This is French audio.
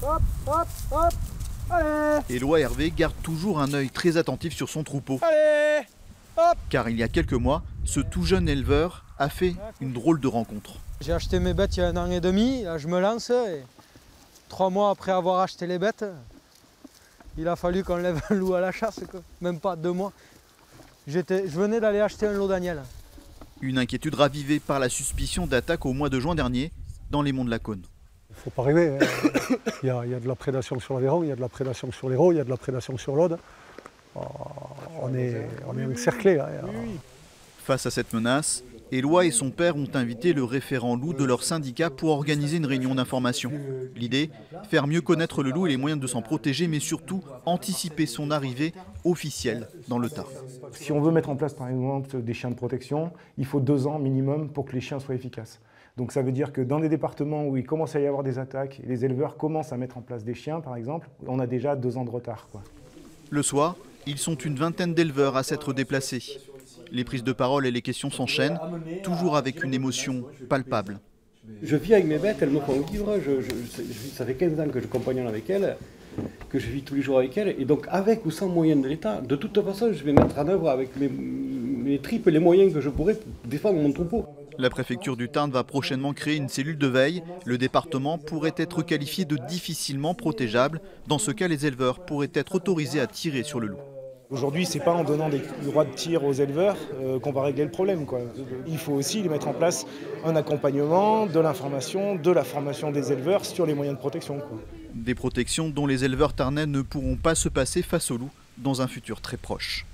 hop, hop, hop. Allez. Éloi Hervé garde toujours un œil très attentif sur son troupeau. Allez, hop. Car il y a quelques mois, ce tout jeune éleveur a fait une drôle de rencontre. J'ai acheté mes bêtes il y a 1 an et demi, là je me lance et 3 mois après avoir acheté les bêtes, il a fallu qu'on lève un loup à la chasse, quoi. Même pas 2 mois. Je venais d'aller acheter un lot d'agnelle. Une inquiétude ravivée par la suspicion d'attaque au mois de juin dernier dans les monts de la Cône. Il ne faut pas rêver, hein. Il y a de la prédation sur l'Aveyron, il y a de la prédation sur l'Hérault, il y a de la prédation sur l'Aude. On est encerclé. Hein. Face à cette menace, Éloi et son père ont invité le référent loup de leur syndicat pour organiser une réunion d'information. L'idée, faire mieux connaître le loup et les moyens de s'en protéger, mais surtout anticiper son arrivée officielle dans le Tarn. Si on veut mettre en place par exemple des chiens de protection, il faut 2 ans minimum pour que les chiens soient efficaces. Donc ça veut dire que dans des départements où il commence à y avoir des attaques, et les éleveurs commencent à mettre en place des chiens par exemple, on a déjà 2 ans de retard, quoi. Le soir, ils sont une vingtaine d'éleveurs à s'être déplacés. Les prises de parole et les questions s'enchaînent, toujours avec une émotion palpable. Je vis avec mes bêtes, elles me font vivre, ça fait 15 ans que je compagnonne avec elles, que je vis tous les jours avec elles, et donc avec ou sans moyens de l'État, de toute façon je vais mettre en œuvre avec mes tripes les moyens que je pourrais pour défendre mon troupeau. La préfecture du Tarn va prochainement créer une cellule de veille. Le département pourrait être qualifié de difficilement protégeable. Dans ce cas, les éleveurs pourraient être autorisés à tirer sur le loup. Aujourd'hui, c'est pas en donnant des droits de tir aux éleveurs qu'on va régler le problème, quoi. Il faut aussi mettre en place un accompagnement, de l'information, de la formation des éleveurs sur les moyens de protection, quoi. Des protections dont les éleveurs tarnais ne pourront pas se passer face au loup dans un futur très proche.